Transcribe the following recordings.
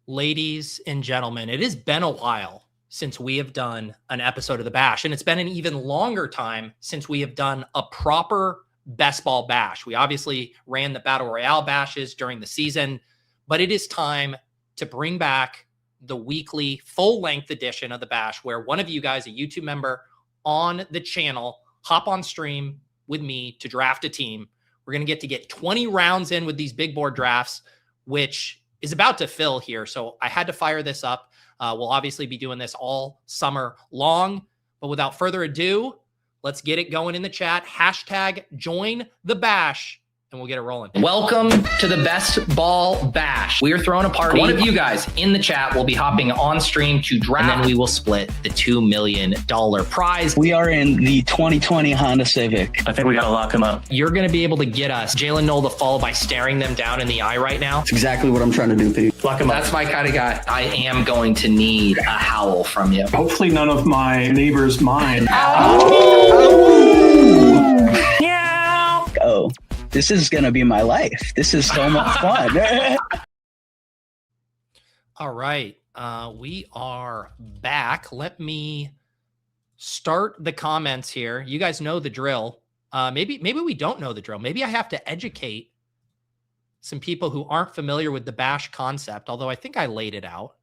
Ladies and gentlemen, it has been a while since we have done an episode of the Bash, and it's been an even longer time since we have done a proper best ball bash. We obviously ran the Battle Royale bashes during the season, but it is time to bring back the weekly full-length edition of the Bash, where one of you guys, a YouTube member on the channel, hop on stream with me to draft a team. We're going to get 20 rounds in with these big board drafts, which is about to fill here. So I had to fire this up. We'll obviously be doing this all summer long, but without further ado, let's get it going in the chat. Hashtag join the bash and we'll get it rolling. Welcome to the Best Ball Bash. We are throwing a party. One of you guys in the chat will be hopping on stream to draft, and then we will split the $2 million prize. We are in the 2020 Honda Civic. I think we got to lock him up. You're going to be able to get us Jalen Knoll to fall by staring them down in the eye right now. That's exactly what I'm trying to do, Pete. Lock him up. That's my kind of guy. I am going to need a howl from you. Hopefully none of my neighbors mind. Oh, this is going to be my life. This is so much fun. All right. We are back. Let me start the comments here. You guys know the drill. Maybe we don't know the drill. Maybe I have to educate some people who aren't familiar with the bash concept, although I think I laid it out.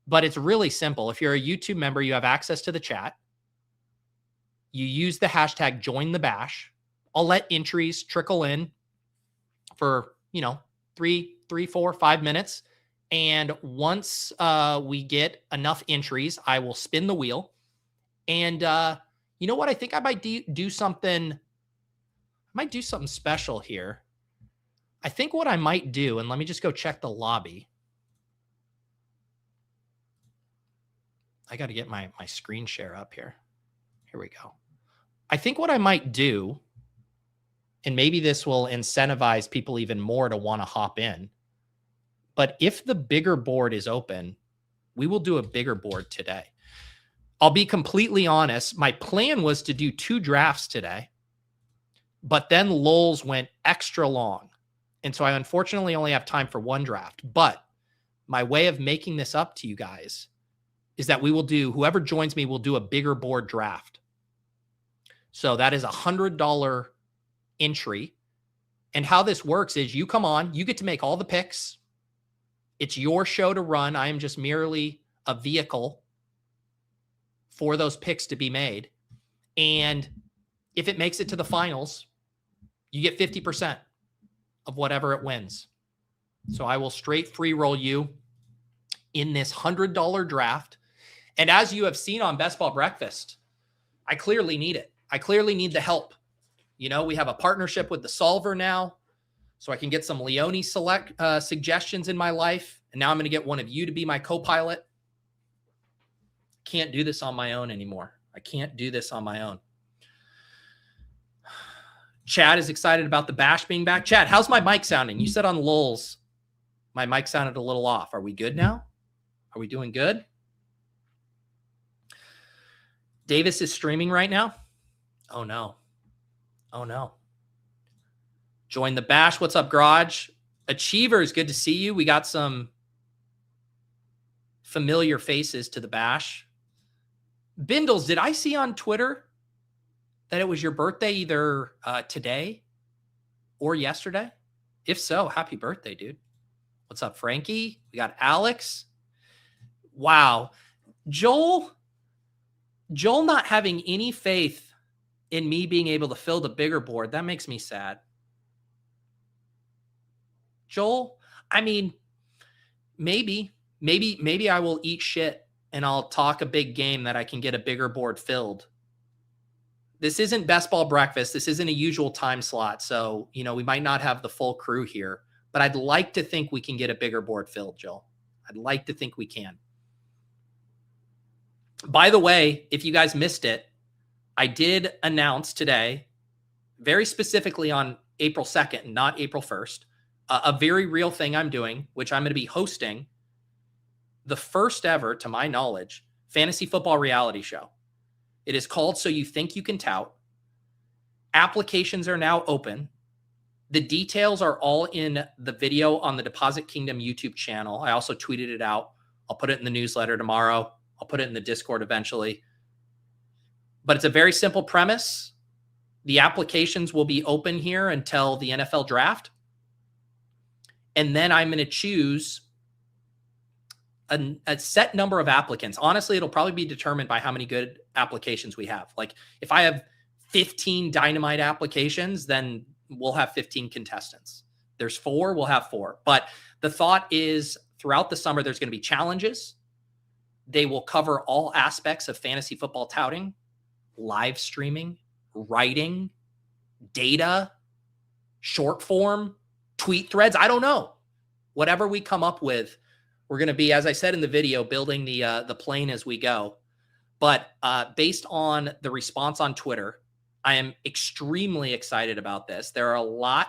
But it's really simple. If you're a YouTube member, you have access to the chat. You use the hashtag join the bash. I'll let entries trickle in for, 3, 4, 5 minutes. And once we get enough entries, I will spin the wheel. And you know what? I think I might do something. I might do something special here. I think what I might do, and let me just go check the lobby. I got to get my screen share up here. Here we go. I think what I might do, and maybe this will incentivize people even more to want to hop in, but if the bigger board is open, we will do a bigger board today. I'll be completely honest. My plan was to do 2 drafts today, but then Lulz went extra long. And so I unfortunately only have time for 1 draft. But my way of making this up to you guys is that we will do, whoever joins me will do a bigger board draft. So that is $100 entry. And how this works is you come on, you get to make all the picks. It's your show to run. I am just merely a vehicle for those picks to be made. And if it makes it to the finals, you get 50% of whatever it wins. So I will straight free roll you in this $100 draft. And as you have seen on Best Ball Breakfast, I clearly need it. I clearly need the help. We have a partnership with the Solver now, so I can get some Leone select suggestions in my life. And now I'm going to get one of you to be my co-pilot. Can't do this on my own anymore. I can't do this on my own. Chad is excited about the bash being back. Chad, how's my mic sounding? You said on Lulz, my mic sounded a little off. Are we good now? Are we doing good? Davis is streaming right now. Oh, no. Oh, no. Join the bash. What's up, Garage? Achievers, good to see you. We got some familiar faces to the bash. Bindles, did I see on Twitter that it was your birthday either today or yesterday? If so, happy birthday, dude. What's up, Frankie? We got Alex. Wow. Joel not having any faith in me being able to fill the bigger board, that makes me sad. Joel, I mean, maybe I will eat shit and I'll talk a big game that I can get a bigger board filled. This isn't Best Ball Breakfast. This isn't a usual time slot. So, we might not have the full crew here, but I'd like to think we can get a bigger board filled, Joel. I'd like to think we can. By the way, if you guys missed it, I did announce today, very specifically on April 2nd, not April 1st, a very real thing I'm doing, which I'm going to be hosting the first ever, to my knowledge, fantasy football reality show. It is called So You Think You Can Tout. Applications are now open. The details are all in the video on the Deposit Kingdom YouTube channel. I also tweeted it out. I'll put it in the newsletter tomorrow. I'll put it in the Discord eventually. But it's a very simple premise. The applications will be open here until the NFL draft. And then I'm going to choose a set number of applicants. Honestly, it'll probably be determined by how many good applications we have. Like if I have 15 Dynamite applications, then we'll have 15 contestants. There's 4, we'll have 4. But the thought is throughout the summer, there's going to be challenges. They will cover all aspects of fantasy football touting, live streaming, writing, data, short form, tweet threads. I don't know. Whatever we come up with, we're going to be, as I said in the video, building the plane as we go. But based on the response on Twitter, I am extremely excited about this. There are a lot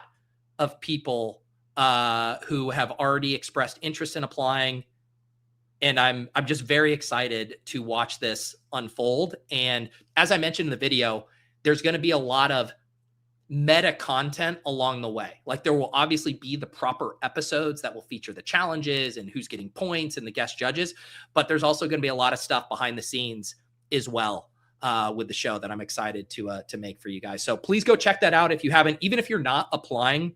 of people who have already expressed interest in applying, and I'm just very excited to watch this unfold. And as I mentioned in the video, there's going to be a lot of meta content along the way. Like there will obviously be the proper episodes that will feature the challenges and who's getting points and the guest judges, but there's also going to be a lot of stuff behind the scenes as well with the show that I'm excited to make for you guys. So please go check that out if you haven't, even if you're not applying.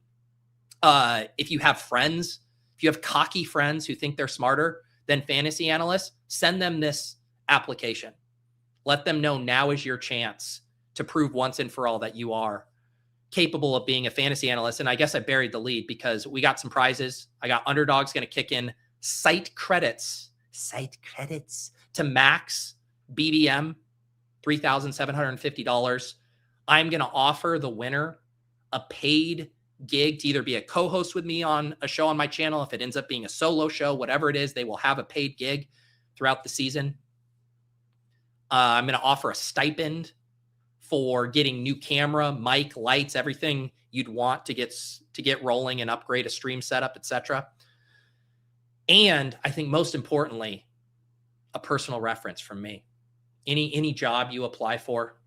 If you have friends, if you have cocky friends who think they're smarter than fantasy analysts, send them this application. Let them know now is your chance to prove once and for all that you are capable of being a fantasy analyst. And I guess I buried the lead because we got some prizes. I got Underdog's going to kick in site credits to max BBM, $3,750. I'm going to offer the winner a paid gig to either be a co-host with me on a show on my channel. If it ends up being a solo show, whatever it is, they will have a paid gig throughout the season. I'm going to offer a stipend for getting new camera, mic, lights, everything you'd want to get rolling and upgrade a stream setup, etc. And I think most importantly, a personal reference from me. Any job you apply for,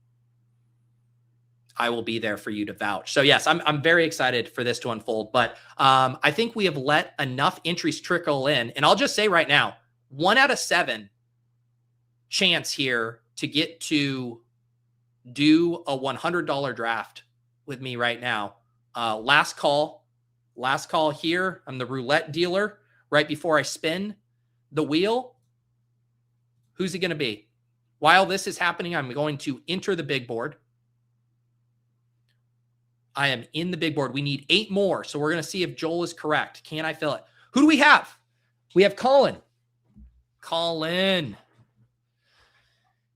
I will be there for you to vouch. So yes, I'm very excited for this to unfold, but I think we have let enough entries trickle in. And I'll just say right now, 1 out of 7 chance here to get to do a $100 draft with me right now. Last call here. I'm the roulette dealer right before I spin the wheel. Who's it going to be? While this is happening, I'm going to enter the big board. I am in the big board. We need 8 more. So we're going to see if Joel is correct. Can I fill it? Who do we have? We have Colin. Colin.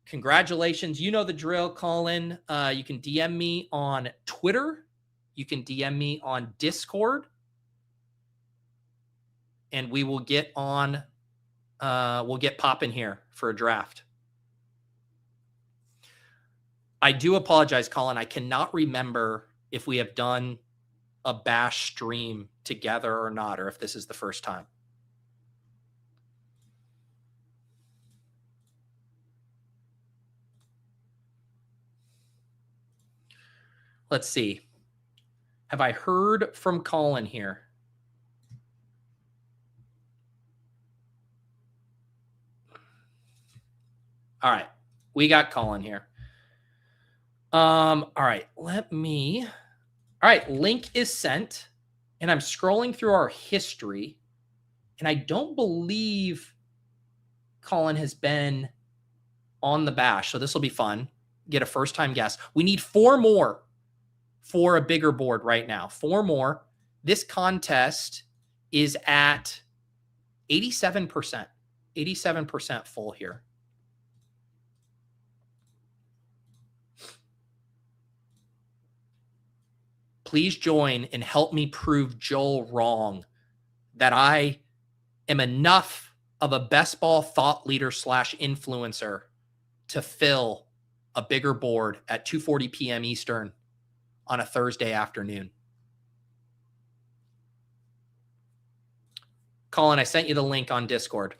Congratulations. You know the drill, Colin. You can DM me on Twitter. You can DM me on Discord. And we will get on, we'll get popping here for a draft. I do apologize, Colin. I cannot remember if we have done a bash stream together or not, or if this is the first time. Let's see. Have I heard from Colin here? All right. We got Colin here. All right. All right. Link is sent. And I'm scrolling through our history. And I don't believe Colin has been on the bash. So this will be fun. Get a first-time guess. We need 4 more for a bigger board right now. 4 more. This contest is at 87%. 87% full here. Please join and help me prove Joel wrong that I am enough of a best ball thought leader / influencer to fill a bigger board at 2:40 p.m. Eastern on a Thursday afternoon. Colin, I sent you the link on Discord.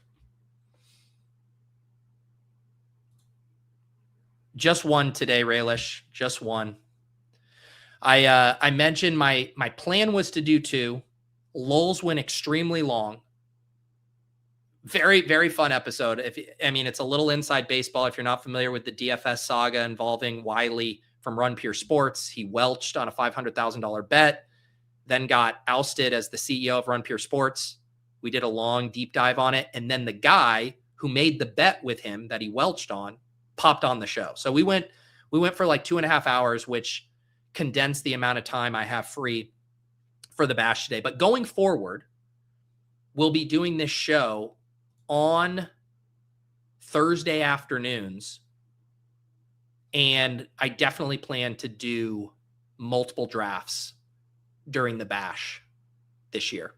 Just one today, Raylish. Just one. I mentioned my plan was to do 2. Lulls went extremely long. Very, very fun episode. It's a little inside baseball. If you're not familiar with the DFS saga involving Wiley from Run Pure Sports, he welched on a $500,000 bet, then got ousted as the CEO of Run Pure Sports. We did a long deep dive on it. And then the guy who made the bet with him that he welched on popped on the show. So we went for like 2.5 hours, which condensed the amount of time I have free for the bash today. But going forward, we'll be doing this show on Thursday afternoons. And I definitely plan to do multiple drafts during the bash this year.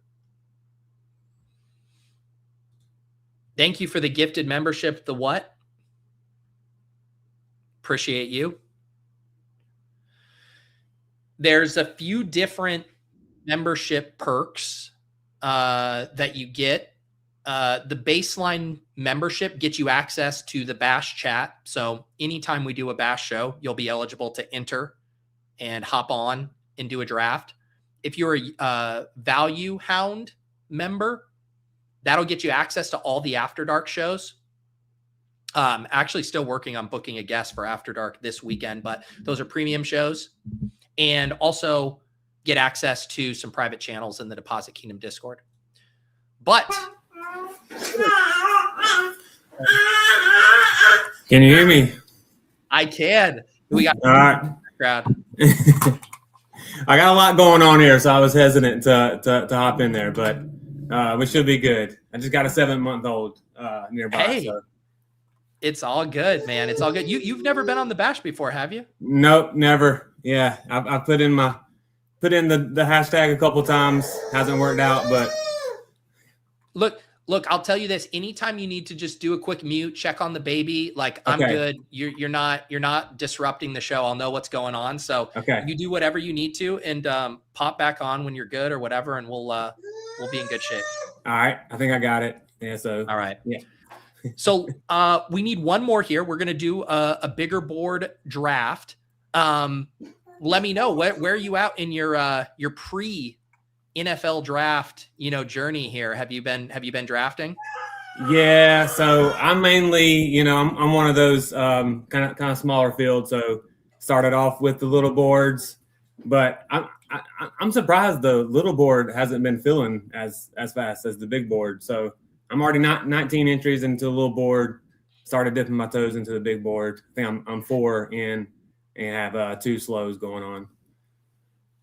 Thank you for the gifted membership. The what? Appreciate you. There's a few different membership perks that you get. The baseline membership gets you access to the bash chat. So anytime we do a bash show, you'll be eligible to enter and hop on and do a draft. If you're a Value Hound member, that'll get you access to all the After Dark shows. Actually still working on booking a guest for After Dark this weekend, but those are premium shows. And also get access to some private channels in the Deposit Kingdom Discord. But can you hear me? I can. We got all right. Crowd. I got a lot going on here, so I was hesitant to hop in there, but we should be good. I just got a 7-month-old nearby. Hey, so. It's all good, man. It's all good. You've never been on the bash before, have you? Nope, never. Yeah, I put in the hashtag a couple times. Hasn't worked out, but look. I'll tell you this: anytime you need to just do a quick mute, check on the baby. Like I'm good. You're not disrupting the show. I'll know what's going on. So you do whatever you need to, and pop back on when you're good or whatever, and we'll be in good shape. All right, I think I got it. Yeah. So all right. Yeah. So we need one more here. We're going to do a bigger board draft. Let me know where are you at in your pre NFL draft, journey here. Have you been drafting? Yeah. So I'm mainly, I'm one of those kind of smaller fields. So started off with the little boards, but I'm surprised the little board hasn't been filling as fast as the big board. So I'm already not 19 entries into the little board. Started dipping my toes into the big board. I think I'm 4 in and have 2 slows going on.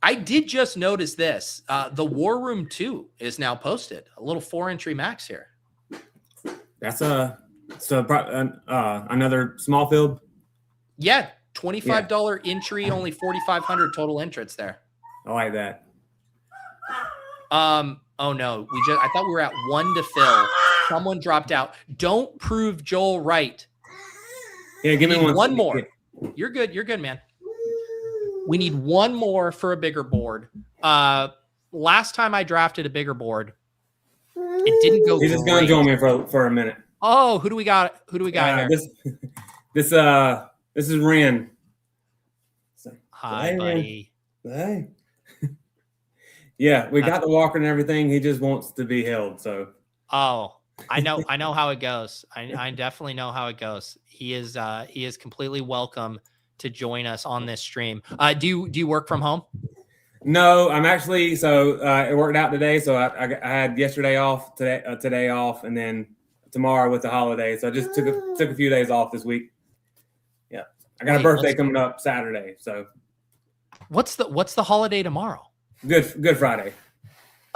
I did just notice this. The War Room 2 is now posted. A little 4-entry max here. That's another small field. Yeah, $25 entry, only 4,500 total entrants there. I like that. Oh no, I thought we were at 1 to fill. Someone dropped out. Don't prove Joel right. Yeah, give me one more. You're good. You're good, man. We need one more for a bigger board. Last time I drafted a bigger board, it didn't go. He's just gonna join me for a minute. Oh, who do we got? Who do we got here? This is Ren. Hi, buddy. Hey. Yeah, we got the walker and everything. He just wants to be held. So. Oh, I know how it goes. I definitely know how it goes. He is completely welcome to join us on this stream. Do you work from home? No, I'm actually. So it worked out today. So I had yesterday off, today off, and then tomorrow with the holiday. So I just took a few days off this week. Yeah, I got a birthday coming up Saturday. So what's the holiday tomorrow? Good Friday.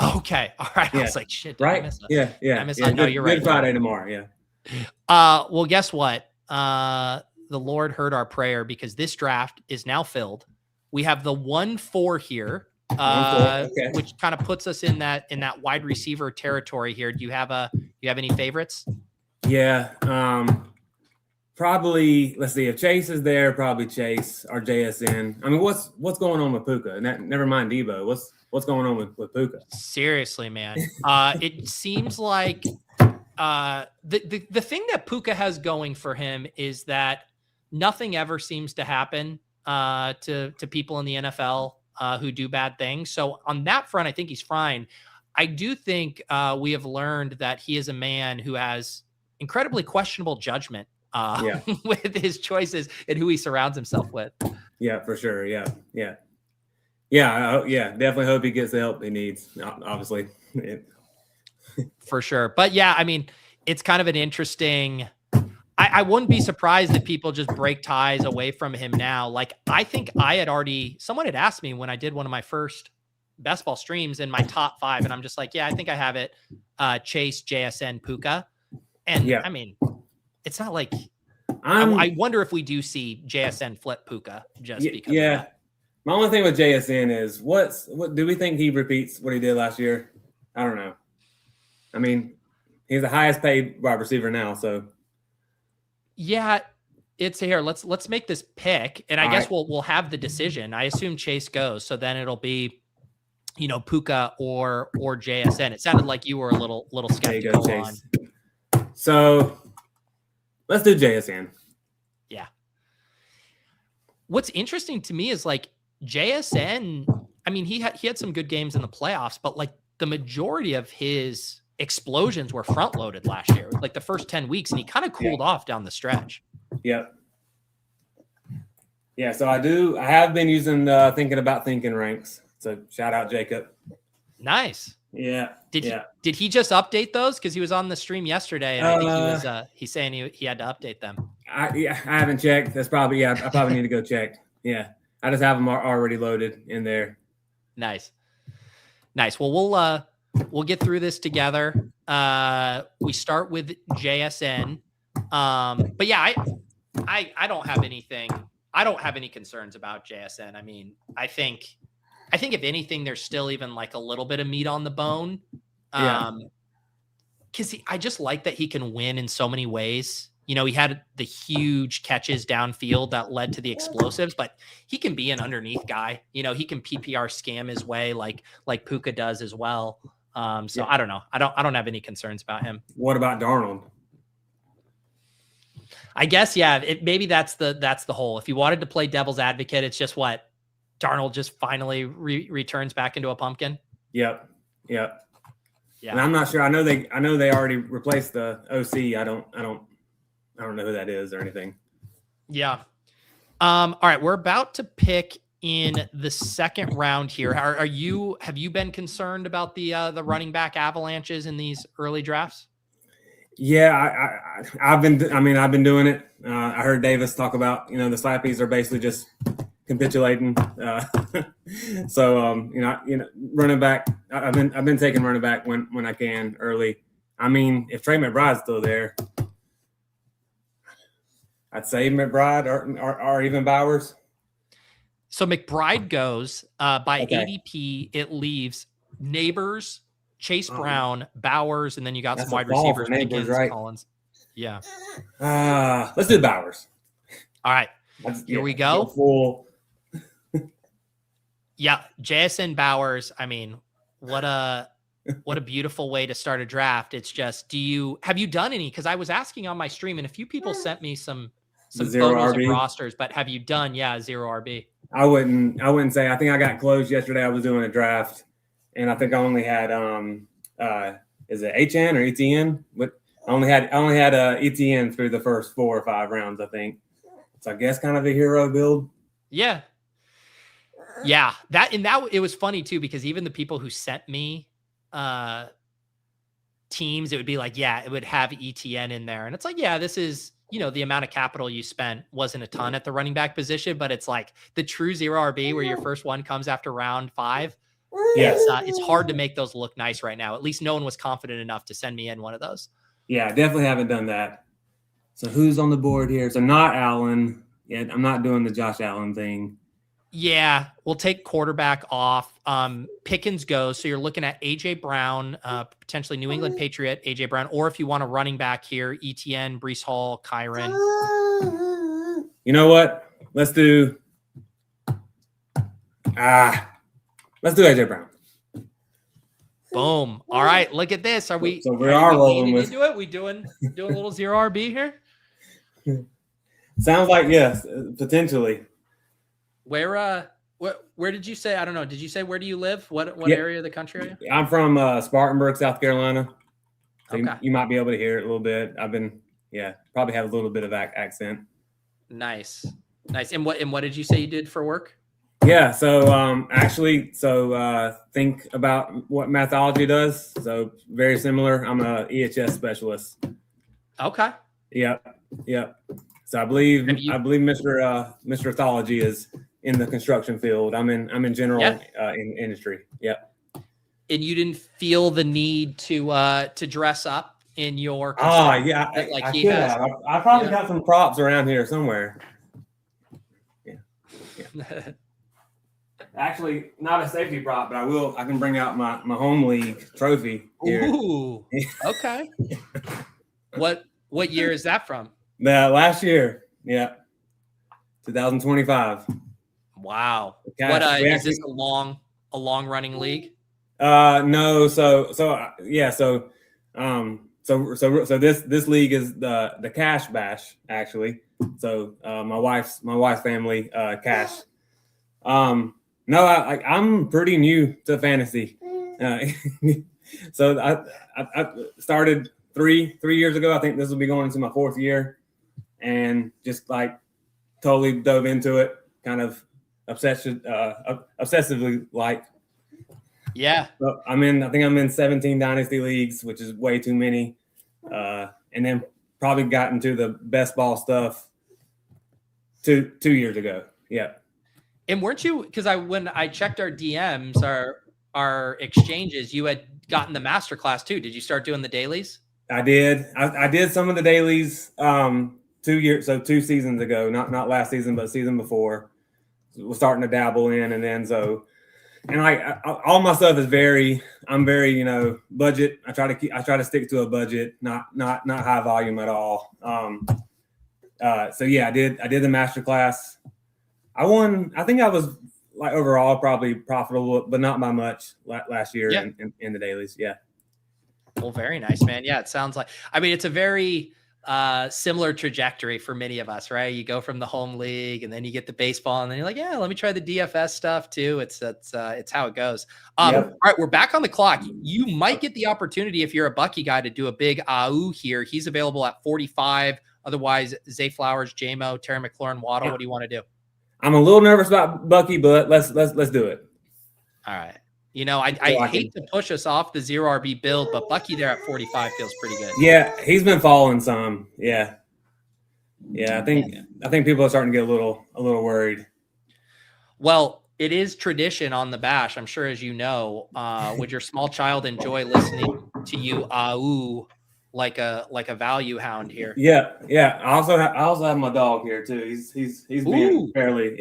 Okay. All right. Yeah. I was like, shit. Did right. I miss that? Yeah. I know you're right. Good Friday tomorrow. Yeah. Well, guess what? The Lord heard our prayer because this draft is now filled. We have the 1-4 here, which kind of puts us in that wide receiver territory here. Do you have any favorites? Yeah. Probably. Let's see. If Chase is there, probably Chase or JSN. I mean, what's going on with Puka? Never mind Debo. What's going on with Puka? Seriously, man. It seems like the thing that Puka has going for him is that nothing ever seems to happen to people in the NFL who do bad things. So on that front, I think he's fine. I do think we have learned that he is a man who has incredibly questionable judgment with his choices and who he surrounds himself with. Yeah, for sure. Yeah. Definitely hope he gets the help he needs. Obviously, for sure. But yeah, I mean, it's kind of an interesting. I wouldn't be surprised if people just break ties away from him now. Like, I think someone had asked me when I did one of my first best ball streams in my top 5, and I'm just like, yeah, I think I have it. Chase, JSN, Puka, and I mean, it's not like I wonder if we do see JSN flip Puka just because. Yeah. Of that. My only thing with JSN is what do we think he repeats what he did last year? I don't know. I mean, he's the highest paid wide receiver now, so. Yeah, it's here. Let's make this pick, and I guess we'll have the decision. I assume Chase goes, so then it'll be, Puka or JSN. It sounded like you were a little skeptical on. So let's do JSN. Yeah. What's interesting to me is like JSN. I mean, he had some good games in the playoffs, but like the majority of his explosions were front loaded last year, like the first 10 weeks, and he kind of cooled off down the stretch. Yep. Yeah. So I have been using thinking ranks. So shout out Jacob. Nice. Yeah. Did he just update those? Cause he was on the stream yesterday and I think he's saying he had to update them. I haven't checked. That's probably, I probably need to go check. Yeah. I just have them already loaded in there. Nice. Well, we'll get through this together. We start with JSN. But yeah, I don't have anything. I don't have any concerns about JSN. I mean, I think if anything, there's still even like a little bit of meat on the bone. Cause I just like that he can win in so many ways. He had the huge catches downfield that led to the explosives, but he can be an underneath guy. He can PPR scam his way like Puka does as well. I don't know. I don't have any concerns about him. What about Darnold? I guess, yeah, maybe that's the whole. If you wanted to play devil's advocate, it's just what Darnold just finally returns back into a pumpkin. Yep. Yeah. And I'm not sure. I know they already replaced the OC. I don't know who that is or anything. Yeah. All right. We're about to pick in the second round here. Have you been concerned about the running back avalanches in these early drafts? Yeah, I've been doing it. I heard Davis talk about, the slappies are basically just capitulating. So, running back, I've been taking running back when I can early. I mean, if Trey McBride's still there, I'd say McBride or even Bowers. So McBride goes by ADP. It leaves Neighbors, Chase Brown, Bowers, and then you got some wide receivers. Neighbors, right? Collins. Yeah. Let's do Bowers. All right. Here we go. Full. Yeah, JSN Bowers. I mean, what a beautiful way to start a draft. It's just, have you done any? Because I was asking on my stream, and a few people sent me some photos RB. Of rosters, but have you done? Yeah, zero RB. I wouldn't say. I think I got closed yesterday. I was doing a draft, and I think I only had is it HN or ETN? But I only had ETN through the first 4 or 5 rounds, I think. So I guess kind of a hero build. Yeah. That it was funny too, because even the people who sent me teams, it would be like, yeah, it would have ETN in there, and it's like, yeah, this is. The amount of capital you spent wasn't a ton at the running back position, but it's like the true zero RB where your first one comes after round 5. Yes. It's hard to make those look nice right now. At least no one was confident enough to send me in one of those. Yeah, definitely haven't done that. So who's on the board here? So not Allen. Yeah, I'm not doing the Josh Allen thing. Yeah, we'll take quarterback off. Pickens goes. So you're looking at AJ Brown, potentially New England Patriot, AJ Brown, or if you want a running back here, ETN, Breece Hall, Kyron. You know what? Let's do AJ Brown. Boom. All right, look at this. Are we? So we are rolling with. Do it. We doing a little zero RB here. Sounds like yes, potentially. Where did you say? I don't know. Did you say where do you live? What Yeah. area of the country are you? I'm from Spartanburg, South Carolina. So Okay. you might be able to hear it a little bit. Probably have a little bit of accent. Nice. And what did you say you did for work? Yeah. So think about what mathology does. So very similar. I'm a EHS specialist. Okay. Yep. So I believe Mr. Ethology is in the construction field. I'm in general in industry. Yep. And you didn't feel the need to dress up in your yeah, like I he could has. have. I probably got some props around here somewhere. Yeah. Actually, not a safety prop, but I can bring out my home league trophy here. Ooh. Okay. What year is that from? Last year. Yeah. 2025. Wow. Gosh, What is this a long running league? No. So this league is the Cash Bash actually. So my wife's family Cash. No, I'm pretty new to fantasy. So I started three years ago. I think this will be going into my 4th year, and just like totally dove into it, kind of obsessively like. Yeah. So I think I'm in 17 dynasty leagues, which is way too many. And then probably got into the best ball stuff two years ago. Yeah. And weren't you, because when I checked our DMs, our exchanges, you had gotten the masterclass too. Did you start doing the dailies? I did. I did some of the dailies 2 seasons ago, not last season, but season before. Was starting to dabble in, and then all my stuff is I'm very budget. I try to stick to a budget, not high volume at all. So yeah, I did the masterclass. I won. I think I was like overall probably profitable, but not by much last year in the dailies. Yeah. Well, very nice, man. Yeah, it sounds like. I mean, it's a very similar trajectory for many of us, right? You go from the home league, and then you get the baseball, and then you're like, yeah, let me try the DFS stuff too. It's how it goes. All right, we're back on the clock. You might get the opportunity if you're a Bucky guy to do a big AU here. He's available at 45. Otherwise, Zay Flowers, JMO, Terry McLaurin, Waddle. What do you want to do? I'm a little nervous about Bucky, but let's do it. All right. I hate to push us off the 0 RB build, but Bucky there at 45 feels pretty good. Yeah, he's been falling some. Yeah. I think people are starting to get a little worried. Well, it is tradition on the bash. I'm sure, as you know, would your small child enjoy listening to you like a value hound here? Yeah. I also have my dog here too. He's being fairly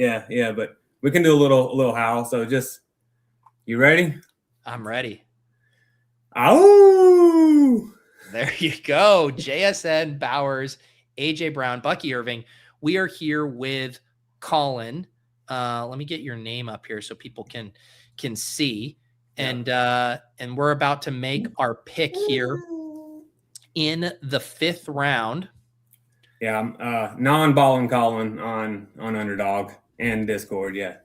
but we can do a little howl. So just, you ready? I'm ready. Ow! There you go. JSN, Bowers, AJ Brown, Bucky Irving. We are here with Colin. Let me get your name up here so people can see. And we're about to make our pick here in the 5th round. Yeah, I'm non-balling Colin on Underdog and Discord. Yeah.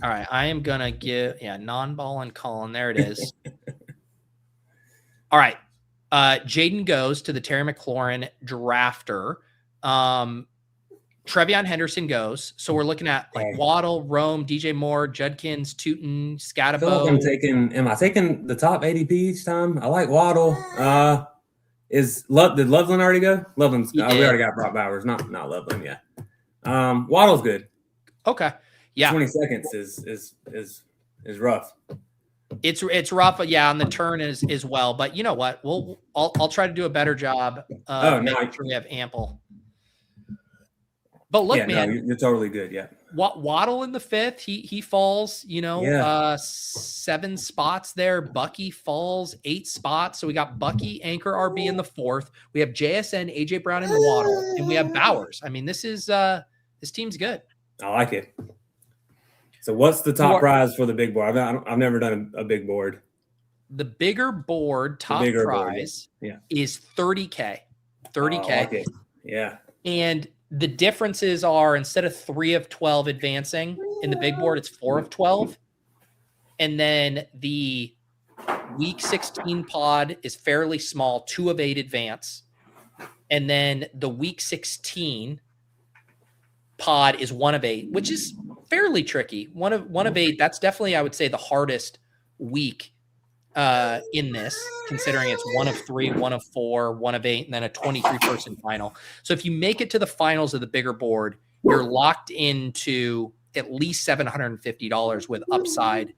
All right, I am gonna give non-ball and Colin. There it is. All right, Jaden goes to the Terry McLaurin drafter. Trevion Henderson goes. So we're looking at like Waddle, Rome, DJ Moore, Judkins, Tootin, Scatabo. Am I taking the top ADP each time? I like Waddle. Did Loveland already go? Loveland's we already got Brock Bowers, not Loveland. Yeah. Waddle's good. Okay. Yeah. 20 seconds is rough. It's rough, but on the turn as well. But you know what? I'll try to do a better job making sure we have ample. But look, man, you're totally good. Yeah. Waddle in the 5th, he falls, 7 spots there. Bucky falls 8 spots. So we got Bucky, Anchor, RB in the 4th. We have JSN, AJ Brown, and Waddle, and we have Bowers. I mean, this team's good. I like it. So what's the top prize for the big board? I've never done a big board. The bigger board prize is $30K. $30K. I like it. Yeah. And The differences are instead of 3 of 12 advancing in the big board, it's 4 of 12. And then the week 16 pod is fairly small, 2 of 8 advance. And then the week 16 pod is 1 of 8, which is fairly tricky. One of 8, that's definitely, I would say, the hardest week in this, considering it's 1 of 3, 1 of 4, 1 of 8, and then a 23-person final. So if you make it to the finals of the bigger board, you're locked into at least $750 with upside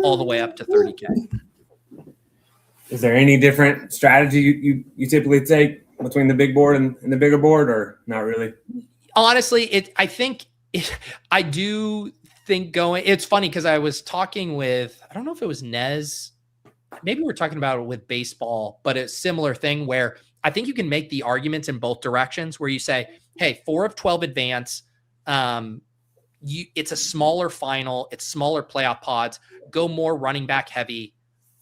all the way up to 30K. Is there any different strategy you typically take between the big board and the bigger board, or not really? Honestly, I do think going, it's funny because I was talking with, I don't know if it was Nez, maybe we were talking about it with baseball, but it's a similar thing where I think you can make the arguments in both directions where you say, hey, 4 of 12 advance, it's a smaller final, it's smaller playoff pods, go more running back heavy,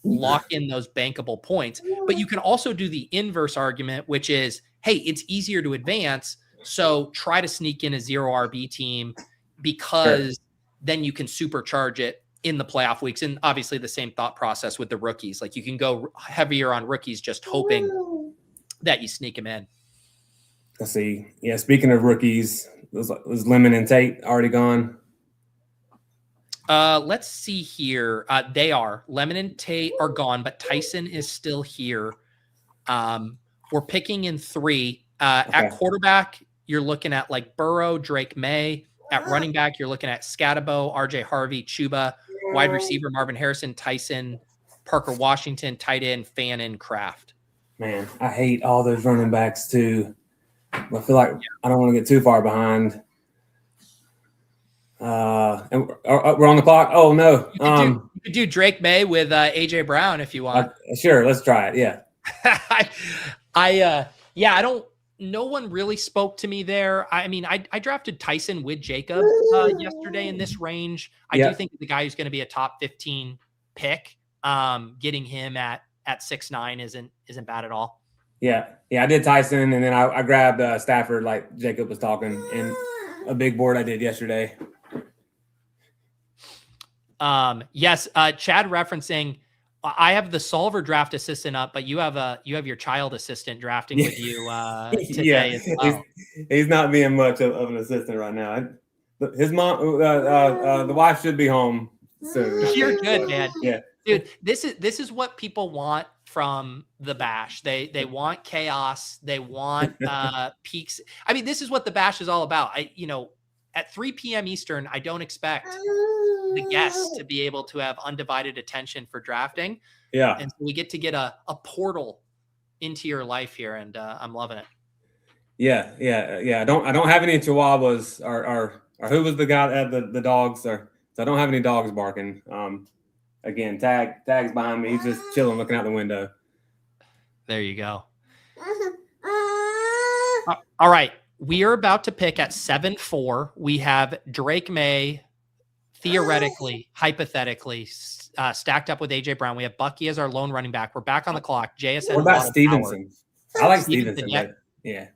lock in those bankable points. But you can also do the inverse argument, which is, hey, it's easier to advance, so try to sneak in a 0 RB team because then you can supercharge it in the playoff weeks. And obviously the same thought process with the rookies. Like you can go heavier on rookies, just hoping that you sneak them in. Let's see. Yeah, speaking of rookies, was Lemon and Tate already gone? Let's see here. They are. Lemon and Tate are gone, but Tyson is still here. We're picking in 3. At quarterback, you're looking at like Burrow, Drake May. At running back, you're looking at Scatabo, RJ Harvey, Chuba. Wide receiver, Marvin Harrison, Tyson, Parker Washington, tight end, Fannin, Kraft. Man, I hate all those running backs too. I feel like I don't want to get too far behind. And we're on the clock. Oh no! You could do Drake May with AJ Brown if you want. Sure, let's try it. Yeah. I don't. No one really spoke to me there. I mean, I drafted Tyson with Jacob yesterday in this range. I do think the guy who's going to be a top 15 pick, getting him at 6'9" isn't bad at all. Yeah, I did Tyson, and then I grabbed Stafford like Jacob was talking in a big board I did yesterday. Yes, Chad referencing. I have the solver draft assistant up, but you have your child assistant drafting with you today as well. He's not being much of an assistant right now. His mom, the wife should be home soon. You're good, man. Yeah, dude. This is what people want from the bash. They want chaos. They want peaks. I mean, this is what the bash is all about. At 3 p.m. Eastern, I don't expect the guests to be able to have undivided attention for drafting. Yeah. And so we get a portal into your life here, and I'm loving it. Yeah. I don't have any Chihuahuas or who was the guy that had the dogs? So I don't have any dogs barking. Again, Tag's behind me. He's just chilling, looking out the window. There you go. All right. We are about to pick at 7-4. We have Drake May, theoretically, hypothetically, stacked up with AJ Brown. We have Bucky as our lone running back. We're back on the clock. JSN. What about Stevenson? I like Stevenson. Yeah.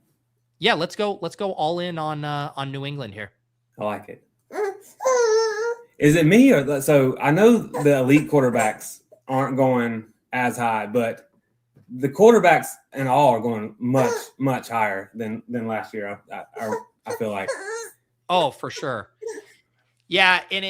Yeah. Let's go all in on New England here. I like it. Is it me or so? I know the elite quarterbacks aren't going as high, but the quarterbacks in all are going much, much higher than last year. I feel like. Oh, for sure. Yeah, and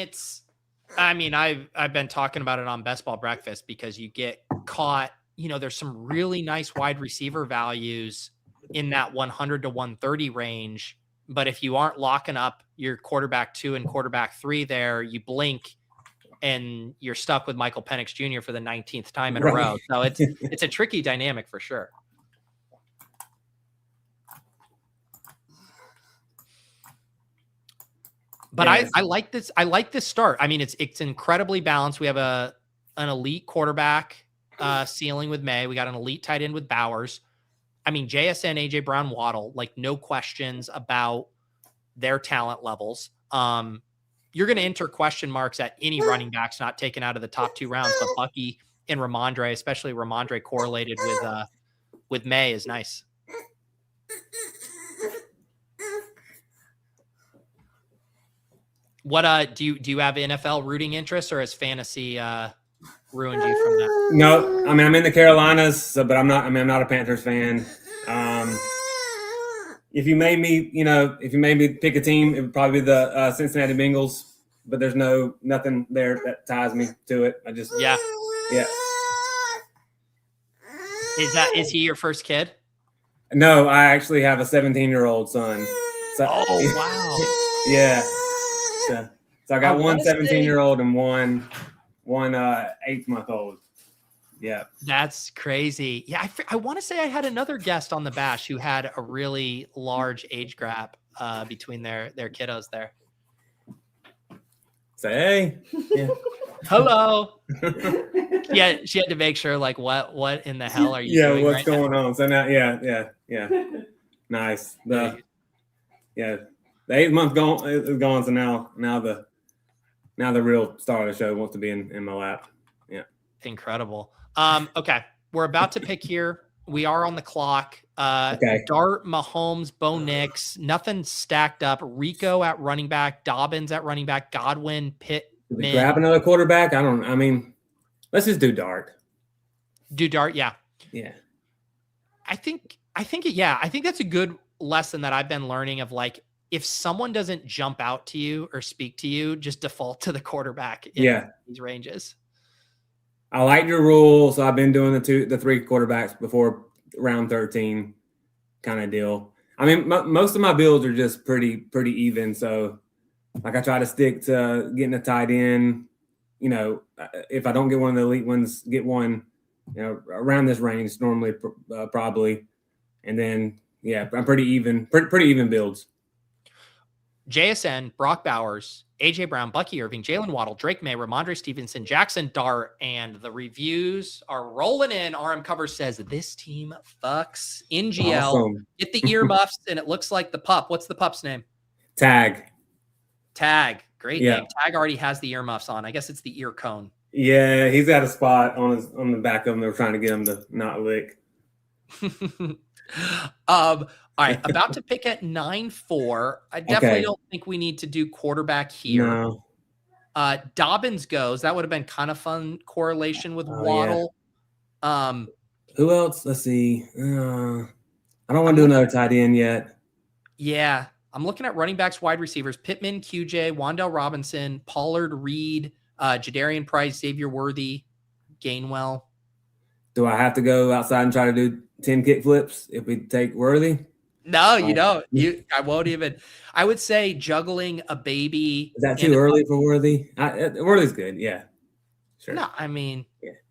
I've been talking about it on Best Ball Breakfast because you get caught. There's some really nice wide receiver values in that 100 to 130 range. But if you aren't locking up your quarterback 2 and quarterback 3 there, you blink and you're stuck with Michael Penix Jr. for the 19th time in a row. So it's a tricky dynamic for sure. But yes. I like this. I like this start. I mean, it's incredibly balanced. We have an elite quarterback ceiling with May. We got an elite tight end with Bowers. I mean, JSN, AJ Brown, Waddle, like no questions about their talent levels. You're going to enter question marks at any running backs not taken out of the top 2 rounds, but Bucky and Ramondre, especially Ramondre correlated with May is nice. What do you have NFL rooting interest, or has fantasy ruined you from that? No, I mean I'm in the Carolinas, so, but I'm not. I mean I'm not a Panthers fan. If you made me pick a team, it would probably be the Cincinnati Bengals. But there's nothing there that ties me to it. I just Yeah. yeah. Is he your first kid? No, I actually have a 17-year-old son. So, Oh wow. yeah. So I got one wanna say- 17-year-old and one 8-month-old. Yeah. That's crazy. Yeah, I want to say I had another guest on the Bash who had a really large age gap between their kiddos there. Say hey. Yeah. Hello. Yeah, she had to make sure, like, what in the hell are you doing? What's right going on? So now, yeah. Nice. The 8-month is gone. So now the real star of the show wants to be in my lap. Yeah. Incredible. Okay, we're about to pick here. We are on the clock. Okay. Dart, Mahomes, Bo Nix, nothing stacked up. Rico at running back, Dobbins at running back, Godwin, Pittman. Grab another quarterback. I mean, let's just do Dart. Do Dart, yeah. Yeah. I think that's a good lesson that I've been learning of, like, if someone doesn't jump out to you or speak to you, just default to the quarterback in these ranges. I like your rule, so I've been doing the 3 quarterbacks before round 13 kind of deal. I mean, most of my builds are just pretty even, so like I try to stick to getting a tight end. You know, if I don't get one of the elite ones, get one, you know, around this range normally, probably, and then I'm pretty even builds. JSN, Brock Bowers, AJ Brown, Bucky Irving, Jalen Waddle, Drake May, Ramondre Stevenson, Jackson Dart, and the reviews are rolling in. RM Cover says this team fucks. NGL, Awesome. Get the earmuffs, and it looks like the pup. What's the pup's name? Tag. Great name. Tag already has the earmuffs on. I guess it's the ear cone. Yeah, he's got a spot on the back of him. They're trying to get him to not lick. All right, about to pick at 9-4. I definitely don't think we need to do quarterback here. No. Dobbins goes. That would have been kind of fun correlation with Waddle. Yeah. Who else? Let's see. I don't want to do another tight end yet. Yeah, I'm looking at running backs, wide receivers: Pittman, QJ, Wan'Dale Robinson, Pollard, Reed, Jadarian Price, Xavier Worthy, Gainwell. Do I have to go outside and try to do 10 kick flips if we take Worthy? No, you don't. I won't even. I would say juggling a baby. Is that too early for Worthy? Worthy's good. Yeah. Sure. No, I mean,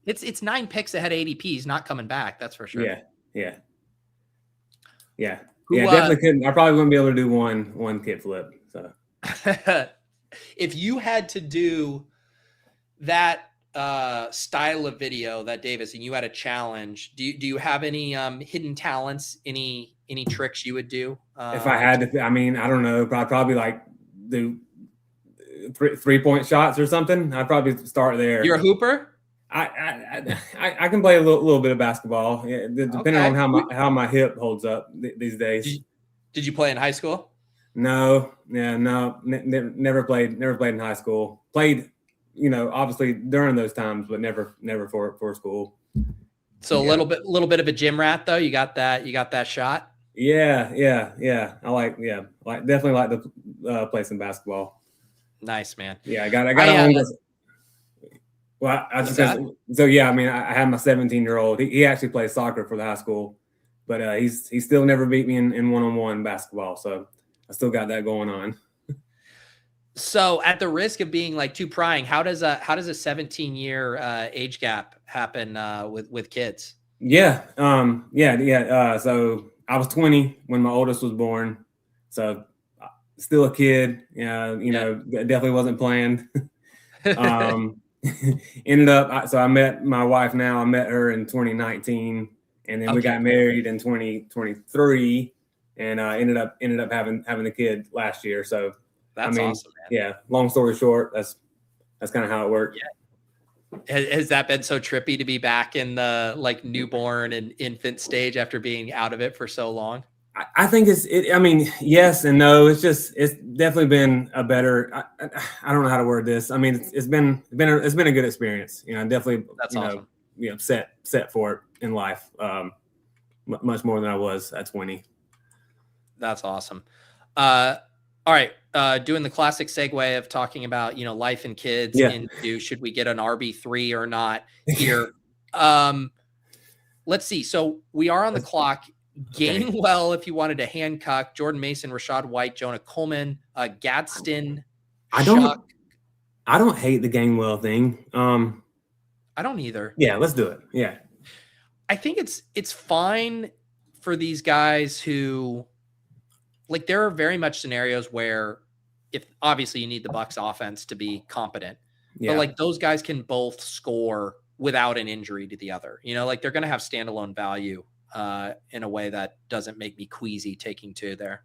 it's 9 picks ahead of ADP. He's not coming back. That's for sure. Yeah. Definitely couldn't. I probably wouldn't be able to do one kick flip. So if you had to do that style of video that Davis, and you had a challenge, do you have any hidden talents, any tricks you would do? If I had to, I mean, I don't know, probably like do 3-point shots or something. I'd probably start there. You're a hooper? I can play a little bit of basketball, depending on how my hip holds up these days. Did you play in high school? No, never played in high school. Played, obviously during those times, but never for school. So a little bit of a gym rat though. You got that shot. Yeah. I definitely like to play some basketball. Nice, man. Yeah, I got well, I mean, I had my 17-year-old. He actually plays soccer for the high school, but he's still never beat me in one-on-one basketball. So I still got that going on. So at the risk of being like too prying, how does a 17-year age gap happen with kids? Yeah. So I was 20 when my oldest was born. So still a kid. Definitely wasn't planned. Ended up, so I met my wife now. I met her in 2019, and then we got married in 2023, and ended up having the kid last year. So that's awesome, man. Yeah. Long story short, that's kind of how it worked. Yeah. Has that been so trippy to be back in the like newborn and infant stage after being out of it for so long? I think I mean, yes and no. It's definitely been a better. I don't know how to word this. I mean, it's been a good experience. You know, definitely. That's awesome. awesome. Set for it in life. Much more than I was at 20. That's awesome. All right. Doing the classic segue of talking about, life and kids into should we get an RB3 or not here. Let's see. So we are on the clock. Gainwell, if you wanted to handcuff, Jordan Mason, Rashad White, Jonah Coleman, Gadsden. I don't hate the Gainwell thing. I don't either. Yeah, let's do it. Yeah. I think it's fine for these guys who, like, there are very much scenarios where if obviously you need the Bucs offense to be competent, but like those guys can both score without an injury to the other, like they're going to have standalone value in a way that doesn't make me queasy taking two there.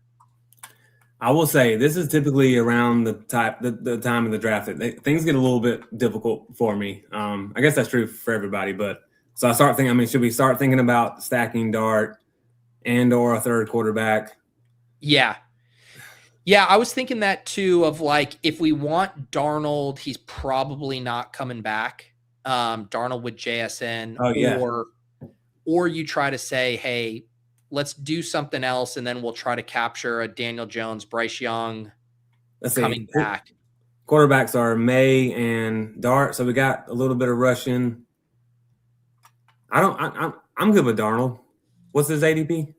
I will say this is typically around the time of the draft that things get a little bit difficult for me. I guess that's true for everybody, but so I start thinking, should we start thinking about stacking Dart and or a third quarterback? Yeah. Yeah, I was thinking that too, of like, if we want Darnold, he's probably not coming back. Darnold with JSN. Oh, yeah. Or you try to say, hey, let's do something else, and then we'll try to capture a Daniel Jones, Bryce Young coming back. Quarterbacks are May and Dart, so we got a little bit of Russian. I'm good with Darnold. What's his ADP?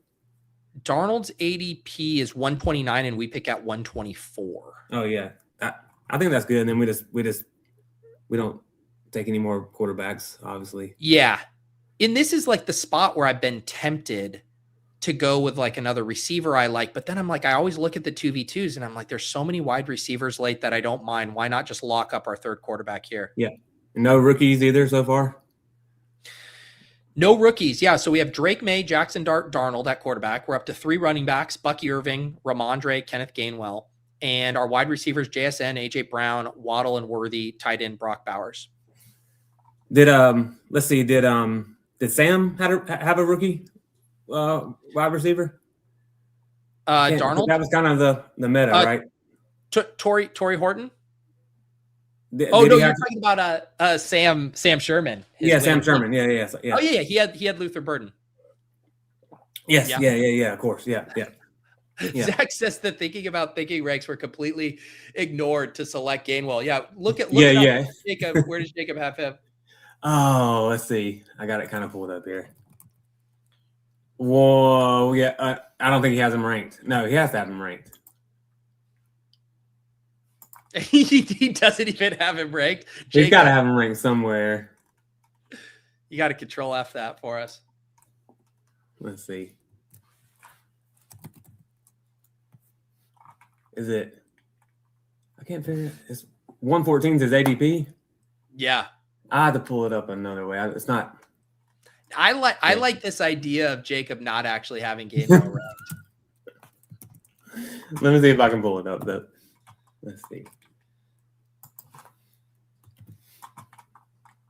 Darnold's ADP is 129, and we pick at 124. Oh yeah, I think that's good. And then we don't take any more quarterbacks, obviously. Yeah, and this is like the spot where I've been tempted to go with like another receiver I like, but then I'm like, I always look at the 2v2s and I'm like, there's so many wide receivers late that I don't mind. Why not just lock up our third quarterback here? Yeah, no rookies either so far. No rookies. Yeah. So we have Drake May, Jackson Dart, Darnold at quarterback. We're up to 3 running backs, Bucky Irving, Ramondre, Kenneth Gainwell. And our wide receivers, JSN, AJ Brown, Waddle, and Worthy, tight end Brock Bowers. Did Sam have a rookie wide receiver? Darnold? That was kind of the meta, right? Torrey Horton? You're talking about Sam Sherman. Sam Sherman. Yeah. Oh yeah, he had Luther Burden. Yes. Yeah. Of course. Yeah. Zach says that thinking ranks were completely ignored to select Gainwell. Yeah, look at Jacob. Where does Jacob have him? Oh, let's see. I got it kind of pulled up here. Whoa, yeah. I don't think he has him ranked. No, he has to have him ranked. He doesn't even have him ranked. He's got to have him ranked somewhere. You got to control F that for us. Let's see. Is it? I can't figure it. It's 114 is his ADP. Yeah. I had to pull it up another way. It's not. I like this idea of Jacob not actually having Gainwell ranked. Let me see if I can pull it up. Let's see.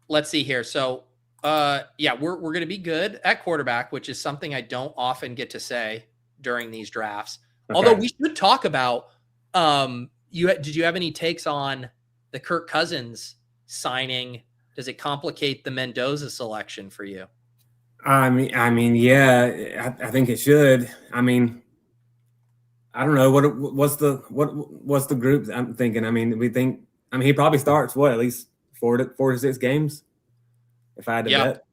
Let's see here. So, we're going to be good at quarterback, which is something I don't often get to say during these drafts. Okay. Although we should talk about, did you have any takes on the Kirk Cousins signing? Does it complicate the Mendoza selection for you? I mean, yeah, I think it should. I mean, I don't know what's the group I'm thinking. I mean, he probably starts at least 4 to 6 games. If I had to bet,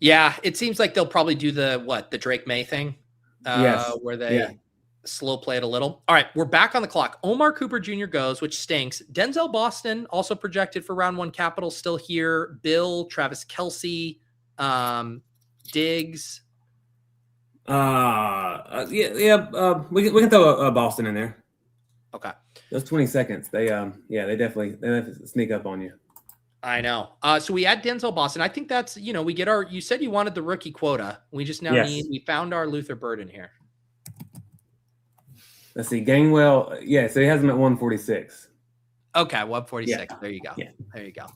yeah. It seems like they'll probably do the Drake May thing, where they slow play it a little. All right, we're back on the clock. Omar Cooper Jr. goes, which stinks. Denzel Boston also projected for round 1 capital, still here. Bill, Travis Kelce, Diggs. We can throw Boston in there. Okay. Those 20 seconds, they definitely sneak up on you. I know. So we add Denzel Boston. I think that's, we get you said you wanted the rookie quota. We just now we found our Luther Burden here. Let's see. Gainwell. Yeah. So he has him at 146. Okay. 146. Yeah. There you go. Yeah. There you go.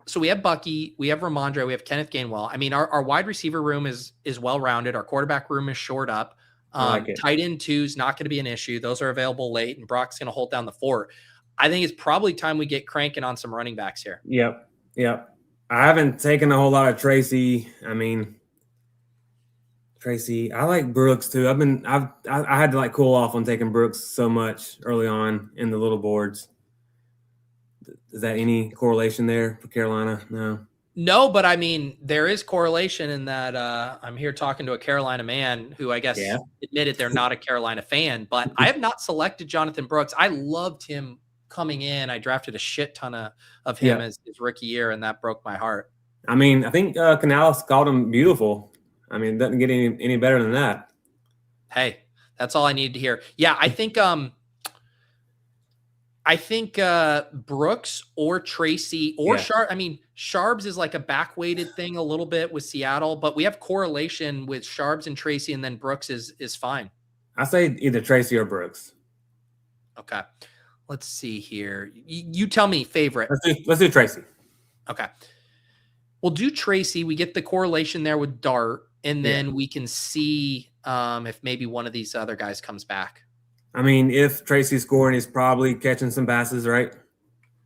So we have Bucky, we have Ramondre, we have Kenneth Gainwell. I mean, our wide receiver room is well rounded. Our quarterback room is shored up. I like it. Tight end 2 is not going to be an issue. Those are available late, and Brock's going to hold down the fort. I think it's probably time we get cranking on some running backs here. Yep. I haven't taken a whole lot of Tracy. I mean, Tracy, I like Brooks too. I had to like cool off on taking Brooks so much early on in the little boards. Is that any correlation there for Carolina? No, but I mean, there is correlation in that I'm here talking to a Carolina man who I guess admitted they're not a Carolina fan, but I have not selected Jonathan Brooks. I loved him coming in. I drafted a shit ton of him as his rookie year, and that broke my heart. I mean, I think Canales called him beautiful. I mean, it doesn't get any better than that. Hey, that's all I needed to hear. Yeah, I think Brooks or Tracy or Sharp. I mean, Sharps is like a back-weighted thing a little bit with Seattle, but we have correlation with Sharps and Tracy, and then Brooks is fine. I say either Tracy or Brooks. Okay. Let's see here. You tell me favorite. Let's do Tracy. Okay. We'll do Tracy. We get the correlation there with Dart, and then we can see if maybe one of these other guys comes back. I mean, if Tracy's scoring, he's probably catching some passes, right?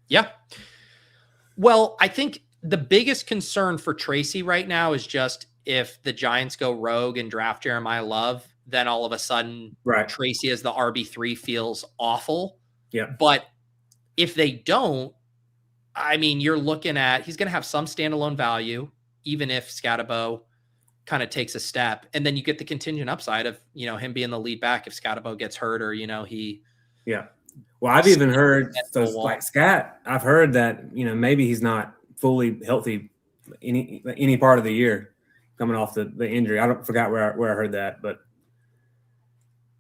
Yeah. Well, I think the biggest concern for Tracy right now is just if the Giants go rogue and draft Jeremiah Love, then all of a sudden Tracy as the RB3 feels awful. Yeah. But if they don't, I mean, you're looking at he's going to have some standalone value, even if Scatabo kind of takes a step, and then you get the contingent upside of him being the lead back if Scatabo gets hurt or he. Yeah. Well, I've even heard like Scat. I've heard that maybe he's not fully healthy any part of the year coming off the injury. I forgot where I heard that, but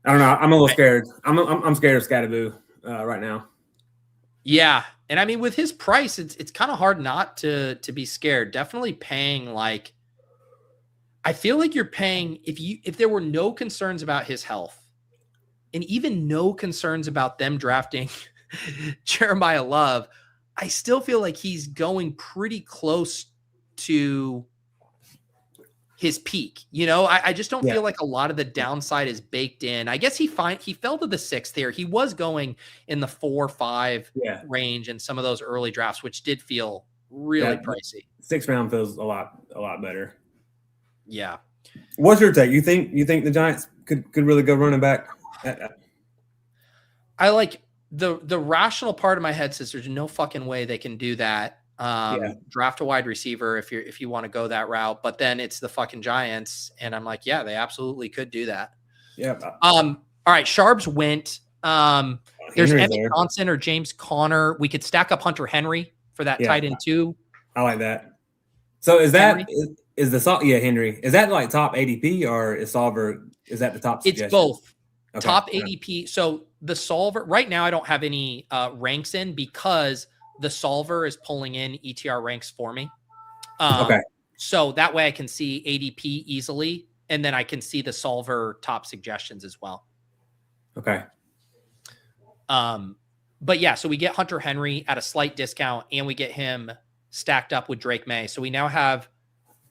I don't know. I'm a little scared. I'm scared of Scatabo right now. Yeah, and I mean with his price, it's kind of hard not to be scared. Definitely paying like. I feel like you're paying if there were no concerns about his health and even no concerns about them drafting Jeremiah Love, I still feel like he's going pretty close to his peak. I just don't feel like a lot of the downside is baked in. I guess he fell to the 6th here. He was going in the 4-5 range in some of those early drafts, which did feel really pricey. 6th round feels a lot better. Yeah. What's your take? You think the Giants could really go running back? I like the rational part of my head says there's no fucking way they can do that. Draft a wide receiver if you want to go that route, but then it's the fucking Giants, and I'm like, yeah, they absolutely could do that. Yeah. All right, Sharps went. There's Emmett Johnson or James Conner. We could stack up Hunter Henry for that tight end too. I like that. So is that Henry? Is that like top ADP or is Solver? Is that the top suggestion? It's both. Okay. Top ADP. So the Solver right now, I don't have any ranks in because the Solver is pulling in ETR ranks for me. Okay. So that way I can see ADP easily, and then I can see the Solver top suggestions as well. Okay. But yeah, so we get Hunter Henry at a slight discount, and we get him stacked up with Drake May. So we now have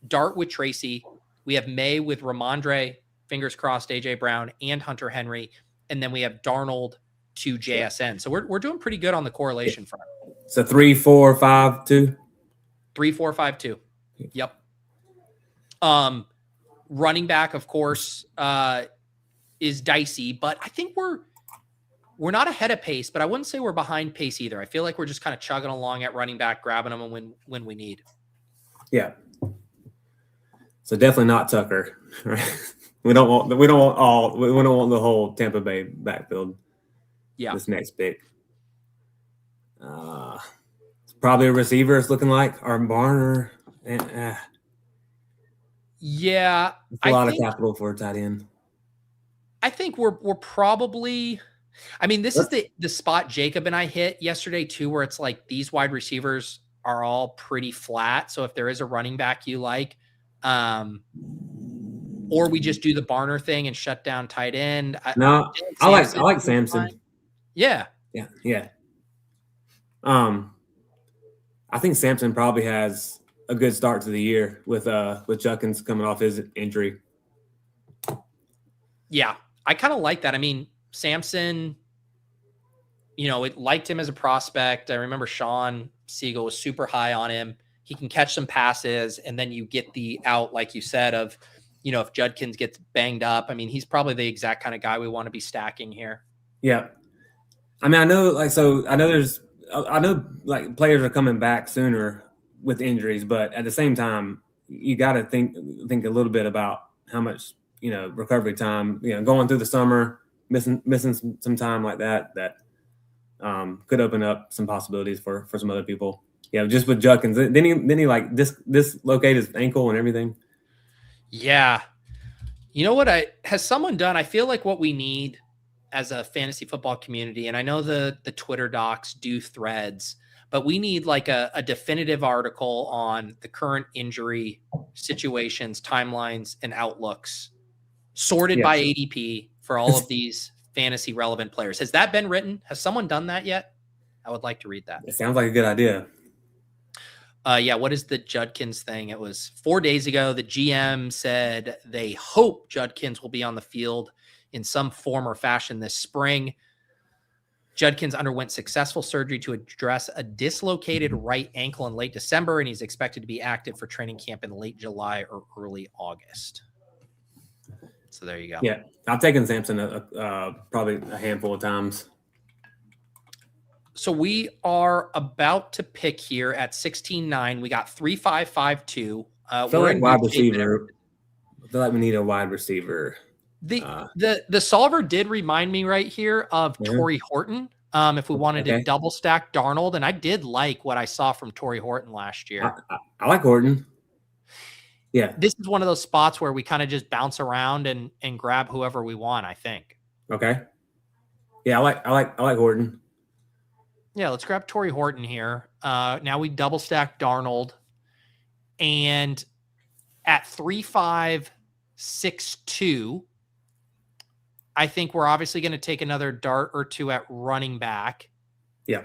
Dart with Tracy. We have May with Ramondre, fingers crossed, AJ Brown, and Hunter Henry. And then we have Darnold to JSN. So we're doing pretty good on the correlation front. So 3, 4, 5, 2. 3, 4, 5, 2. Yep. Running back, of course, is dicey, but I think we're not ahead of pace, but I wouldn't say we're behind pace either. I feel like we're just kind of chugging along at running back, grabbing them when we need. Yeah. So definitely not Tucker. Right? We don't want the whole Tampa Bay backfield. Yeah. This next pick. Probably a receiver. It's looking like our Barner. Yeah. It's a lot of capital for a tight end. I think we're probably. I mean, this is the spot Jacob and I hit yesterday too, where it's like these wide receivers are all pretty flat. So if there is a running back you like, or we just do the Barner thing and shut down tight end. I like Samson. Yeah. I I think Sampson probably has a good start to the year with Juggles coming off his injury. Yeah, I kind of like that. I mean, Sampson, it liked him as a prospect. I remember Sean Siegel was super high on him. He can catch some passes, and then you get the out, like you said, of, if Judkins gets banged up. I mean, he's probably the exact kind of guy we want to be stacking here. Yeah. I mean, I know like players are coming back sooner with injuries, but at the same time, you got to think a little bit about how much, recovery time, going through the summer, missing some time like that could open up some possibilities for some other people. Yeah, just with Judkins, then he like dislocate his ankle and everything. Yeah. You know what has someone done? I feel like what we need as a fantasy football community, and I know the Twitter docs do threads, but we need like a definitive article on the current injury situations, timelines, and outlooks sorted by ADP for all of these fantasy relevant players. Has that been written? Has someone done that yet? I would like to read that. It sounds like a good idea. Yeah, what is the Judkins thing? It was 4 days ago. The GM said they hope Judkins will be on the field in some form or fashion this spring. Judkins underwent successful surgery to address a dislocated right ankle in late December, and he's expected to be active for training camp in late July or early August. So there you go. Yeah, I've taken Sampson probably a handful of times. So we are about to pick here at 16-9. We got 3-5-5-2. I feel like wide receiver. I feel like we need a wide receiver. The solver did remind me right here of Torrey Horton. If we wanted to double stack Darnold, and I did like what I saw from Torrey Horton last year. I like Horton. Yeah, this is one of those spots where we kind of just bounce around and grab whoever we want, I think. Okay. Yeah, I like Horton. Yeah, let's grab Torrey Horton here. Now we double stack Darnold, and at 3-5-6-2, I think we're obviously going to take another dart or two at running back. Yeah.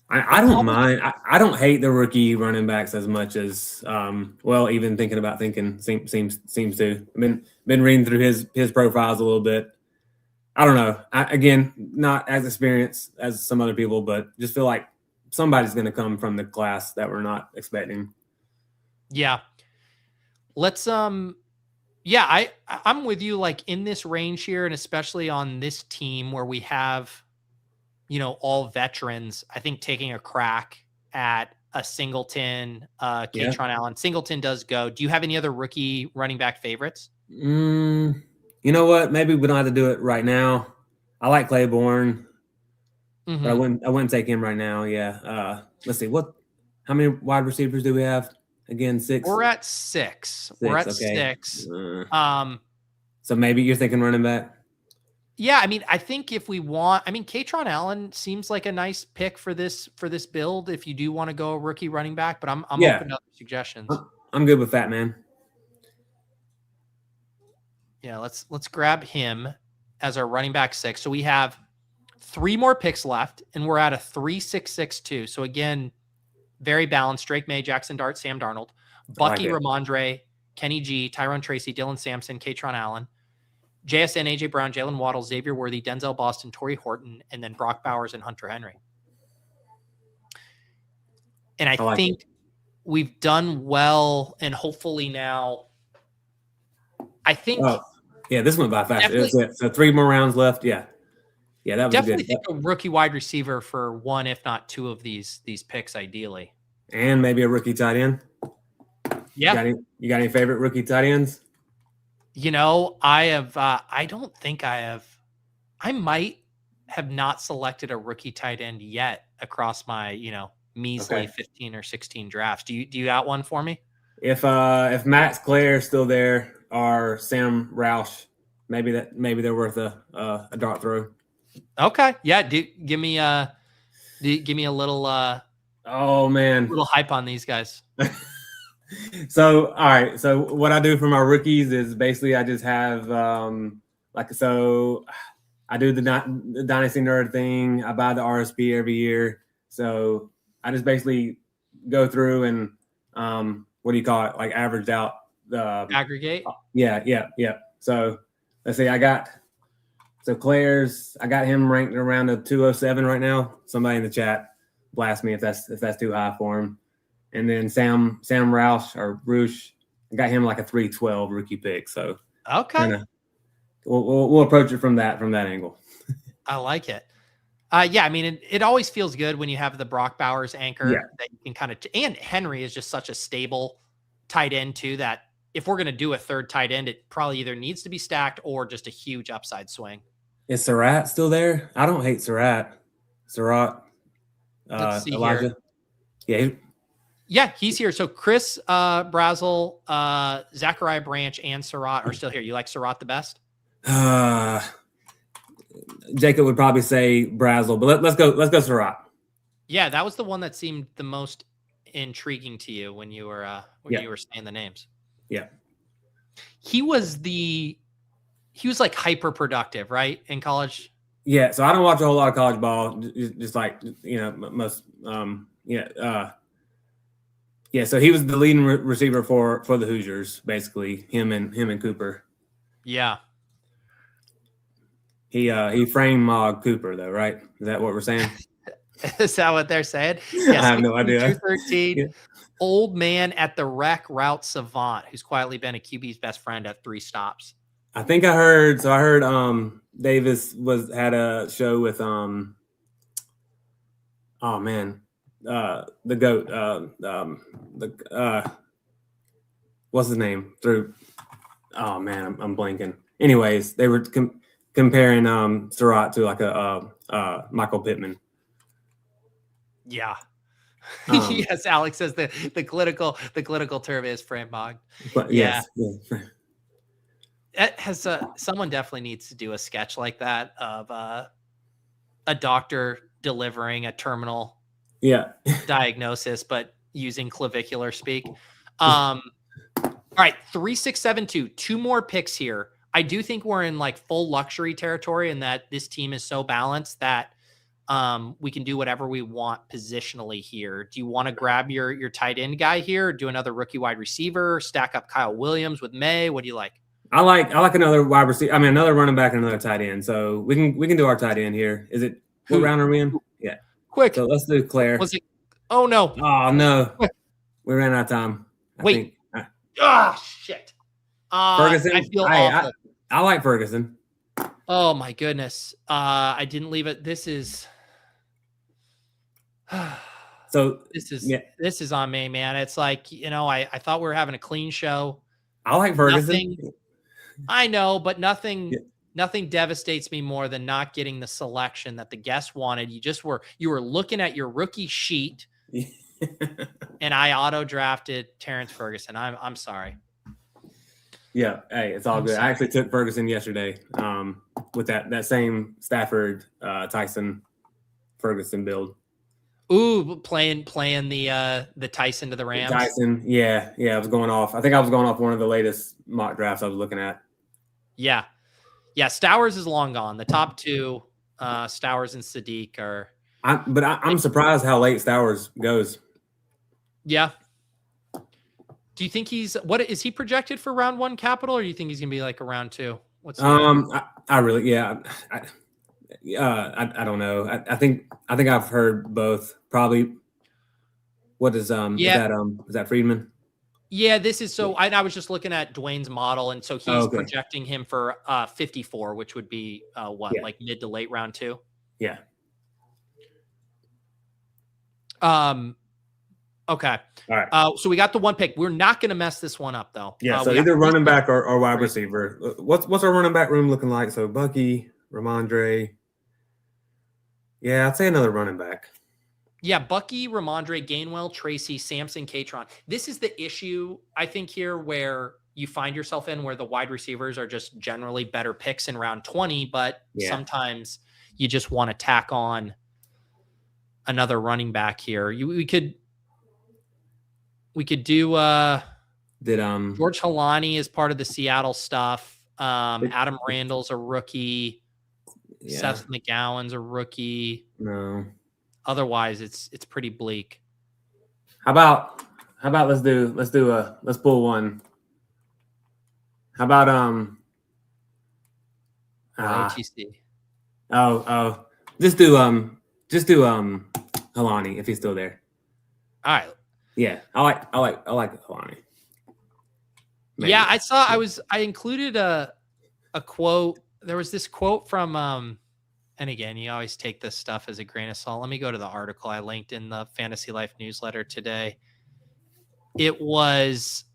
I don't mind. I don't hate the rookie running backs as much as, even thinking seems to. I've been reading through his profiles a little bit. I don't know. Again, not as experienced as some other people, but just feel like somebody's going to come from the class that we're not expecting. Yeah. Let's, I'm with you, like in this range here, and especially on this team where we have, all veterans. I think taking a crack at a Singleton, Katron Allen. Singleton does go. Do you have any other rookie running back favorites? You know what? Maybe we don't have to do it right now. I like Claiborne, but I wouldn't take him right now. Yeah. Let's see. How many wide receivers do we have? Again, 6. We're at 6. We're at 6. So maybe you're thinking running back. Yeah, I mean, I think if we want, Katron Allen seems like a nice pick for this build if you do want to go a rookie running back, but I'm open to other suggestions. I'm good with that, man. Yeah, let's grab him as our running back 6. So we have 3 more picks left, and we're at a 3-6-6-2. So again, very balanced. Drake May, Jackson Dart, Sam Darnold, Bucky Ramondre, Kenny G, Tyrone Tracy, Dylan Sampson, Katron Allen, JSN, AJ Brown, Jalen Waddle, Xavier Worthy, Denzel Boston, Torrey Horton, and then Brock Bowers and Hunter Henry. And I think we've done well, and hopefully now, I think. This went by fast. So 3 more rounds left. Yeah, that was definitely good. Think a rookie wide receiver for 1, if not 2 of these picks, ideally, and maybe a rookie tight end. Yeah, you got any favorite rookie tight ends? I have. I don't think I have. I might have not selected a rookie tight end yet across my measly 15 or 16 drafts. Do you got one for me? If Max Clare is still there or Sam Roush, maybe they're worth a dart throw. Okay, yeah. Give me a little. Oh man, little hype on these guys. So all right. So what I do for my rookies is basically I just have I do the Dynasty Nerd thing. I buy the RSP every year. So I just basically go through and what do you call it? Like averaged out the Aggregate. Yeah. So let's see. Claire's. I got him ranked around a 207 right now. Somebody in the chat blast me if that's too high for him. And then Sam Roosh, I got him like a 312 rookie pick. So okay, we'll approach it from that angle. I like it. Yeah, I mean, it always feels good when you have the Brock Bowers anchor that you can kind of, and Henry is just such a stable tight end too, that if we're going to do a third tight end, it probably either needs to be stacked or just a huge upside swing. Is Surratt still there? I don't hate Surratt. Let's see Elijah. here. Yeah, he's here. So Chris Brazel, Zachariah Branch, and Surratt are still here. You like Surratt the best? Jacob would probably say Brazel, but let's go Surratt. Yeah, that was the one that seemed the most intriguing to you when you were you were saying the names. Yeah. He was like hyper productive, right? In college. Yeah. So I don't watch a whole lot of college ball, just like, most, so he was the leading receiver for the Hoosiers, basically him and Cooper. Yeah. He framed Cooper though, right? Is that what we're saying? Is that what they're saying? Yes, I have no idea. 213, yeah. Old man at the rec route savant, who's quietly been a QB's best friend at 3 stops. I think I heard Davis had a show with the GOAT, what's his name? I'm blanking. Anyways, they were comparing Surratt to like a Michael Pittman. Yeah. Yes, Alex says the clinical term is frambog. But yes. Yeah. It has someone definitely needs to do a sketch like that of a doctor delivering a terminal diagnosis, but using clavicular speak. All right, 3672. 2 more picks here. I do think we're in like full luxury territory, and that this team is so balanced that we can do whatever we want positionally here. Do you want to grab your tight end guy here, or do another rookie wide receiver, stack up Kyle Williams with May? What do you like? I like another wide receiver. I mean, another running back and another tight end. So we can do our tight end here. Is it what round are we in? Yeah. Quick. So let's do Claire. Was it? Oh no. Oh no. We ran out of time. Wait. Shit. Ferguson. I feel awful. I like Ferguson. Oh my goodness. I didn't leave it. This is this is on me, man. It's like, I thought we were having a clean show. I like Ferguson. I know, but nothing devastates me more than not getting the selection that the guests wanted. You were looking at your rookie sheet and I auto drafted Terrence Ferguson. I'm sorry. Yeah. Hey, it's all good. I actually took Ferguson yesterday with that same Stafford Tyson Ferguson build. Ooh, playing the Tyson to the Rams. Tyson, yeah, I was going off. I think I was going off one of the latest mock drafts I was looking at. Yeah. Stowers is long gone. The top 2, Stowers and Sadiq are. I'm surprised how late Stowers goes. Yeah. Do you think what is he projected for round 1 capital, or do you think he's gonna be like a round 2? I really, I don't know. I think I've heard both. Probably. What is is that Friedman? Yeah, this is so. I was just looking at Dwayne's model, and so he's projecting him for 54, which would be like mid to late round 2. Yeah. Okay. All right. So we got the 1 pick. We're not going to mess this one up though. Yeah. So either running back or wide receiver. What's our running back room looking like? So Bucky, Ramondre. Yeah, I'd say another running back. Yeah, Bucky, Ramondre, Gainwell, Tracy, Sampson, Katron. This is the issue, I think, here where you find yourself in, where the wide receivers are just generally better picks in round 20, but sometimes you just want to tack on another running back here. We could do George Halani as part of the Seattle stuff. Adam Randall's a rookie. Yeah. Seth McGowan's a rookie. No. Otherwise, it's pretty bleak. How about let's pull one. How about OTC. just do Kalani if he's still there. All right. Yeah, I like Kalani. Maybe. Yeah, I included a quote. There was this quote from and again, you always take this stuff as a grain of salt. Let me go to the article I linked in the Fantasy Life newsletter today. I think it was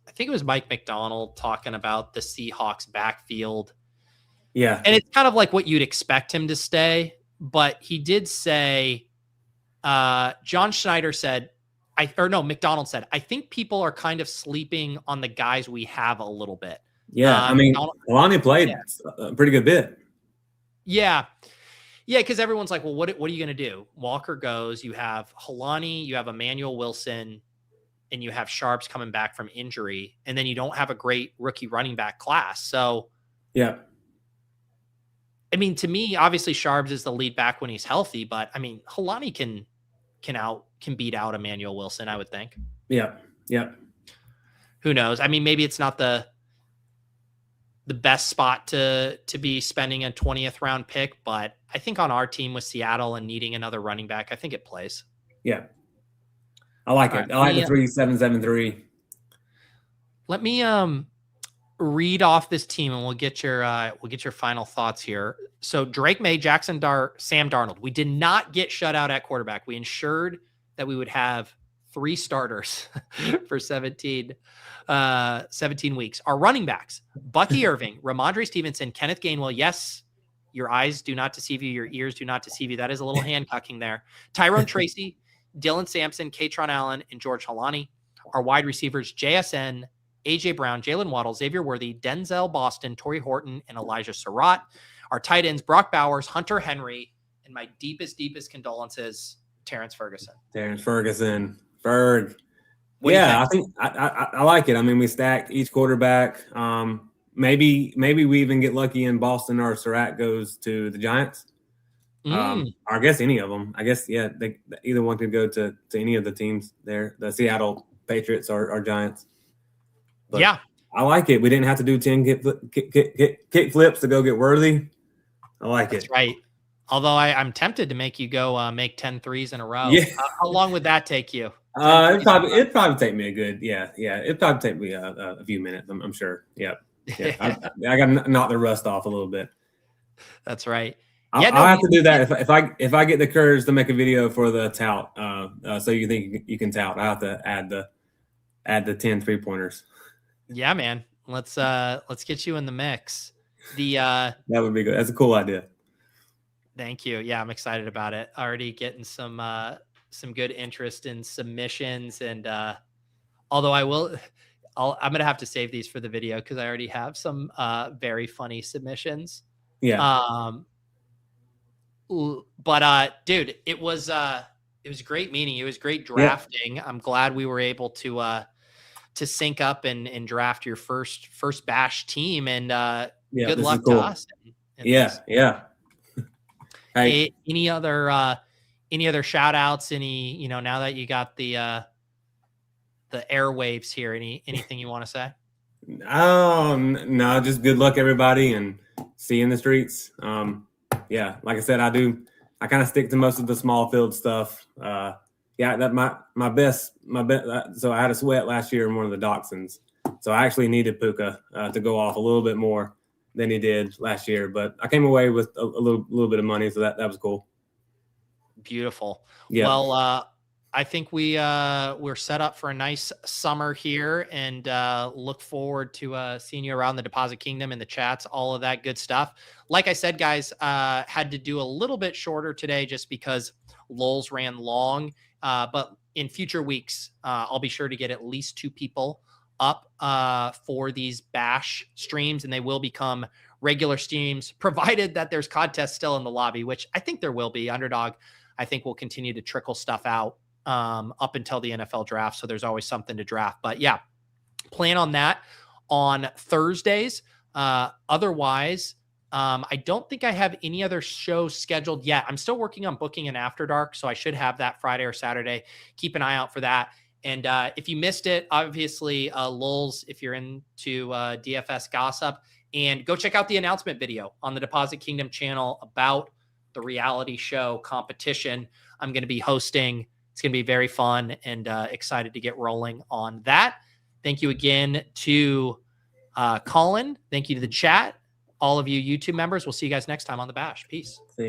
Mike McDonald talking about the Seahawks backfield. Yeah. And it's kind of like what you'd expect him to stay, but he did say, John Schneider said, McDonald said, I think people are kind of sleeping on the guys we have a little bit. Yeah. I mean, Kalani played a pretty good bit. Yeah. Yeah. Cause everyone's like, well, what are you going to do? Walker goes, you have Kalani, you have Emmanuel Wilson, and you have Sharps coming back from injury, and then you don't have a great rookie running back class. So, yeah. I mean, to me, obviously Sharps is the lead back when he's healthy, but I mean, Kalani can beat out Emmanuel Wilson, I would think. Yeah. Yeah. Who knows? I mean, maybe it's not the best spot to be spending a 20th round pick, but I think on our team with Seattle and needing another running back, I think it plays. Yeah. I like it. I like the 3-7-7-3. Let me read off this team, and we'll get your final thoughts here. So Drake May, Sam Darnold. We did not get shut out at quarterback. We ensured that we would have 3 starters for 17 weeks. Our running backs: Bucky Irving, Ramondre Stevenson, Kenneth Gainwell. Yes, your eyes do not deceive you. Your ears do not deceive you. That is a little hand cucking there. Tyrone Tracy, Dylan Sampson, Katron Allen, and George Halani. Our wide receivers: JSN, AJ Brown, Jalen Waddle, Xavier Worthy, Denzel Boston, Torrey Horton, and Elijah Surratt. Our tight ends: Brock Bowers, Hunter Henry, and my deepest condolences, Terrence Ferguson. Ferg. Yeah, I think I like it. I mean, we stacked each quarterback. Maybe we even get lucky and Boston or Surratt goes to the Giants. Or I guess any of them. I guess, yeah, either one could go to any of the teams there, the Seattle Patriots or Giants. But yeah, I like it. We didn't have to do 10 kick flips to go get Worthy. I like it. That's right. Although I'm tempted to make you go make 10 threes in a row. Yeah. How long would that take you? It'd probably take me a good, it'd probably take me a few minutes, I'm sure. Yeah. I got to knock the rust off a little bit. That's right. I'll have to do that if I get the courage to make a video for the tout. So you think you can tout? I have to add the 10 3-pointers. Yeah, man. Let's get you in the mix. That would be good. That's a cool idea. Thank you. Yeah, I'm excited about it. Already getting some good interest in submissions, and although I'm gonna have to save these for the video because I already have some very funny submissions. Yeah. But dude, it was a great meeting. It was great drafting. Yeah. I'm glad we were able to sync up and draft your first bash team, and good luck to us. Yeah. Hey, any other shout outs? Now that you got the airwaves here, anything you want to say? No, just good luck everybody, and see you in the streets. Yeah, like I said, I kind of stick to most of the small field stuff. That my best. So I had a sweat last year in one of the Dachshunds. So I actually needed Puka to go off a little bit more than he did last year, but I came away with a little bit of money, so that was cool. Beautiful. Yeah. Well, I think we're set up for a nice summer here, and look forward to seeing you around the Deposit Kingdom in the chats, all of that good stuff. Like I said, guys, had to do a little bit shorter today just because lulls ran long. But in future weeks, I'll be sure to get at least 2 people up for these bash streams, and they will become regular streams, provided that there's contests still in the lobby, which I think there will be. Underdog, I think, will continue to trickle stuff out up until the NFL draft. So there's always something to draft. But yeah, plan on that on Thursdays. Otherwise, I don't think I have any other shows scheduled yet. I'm still working on booking an After Dark, so I should have that Friday or Saturday. Keep an eye out for that. And if you missed it, obviously, lulz if you're into DFS gossip. And go check out the announcement video on the Deposit Kingdom channel about the reality show competition I'm going to be hosting. It's going to be very fun, and excited to get rolling on that. Thank you again to Colin. Thank you to the chat. All of you YouTube members. We'll see you guys next time on The Bash. Peace.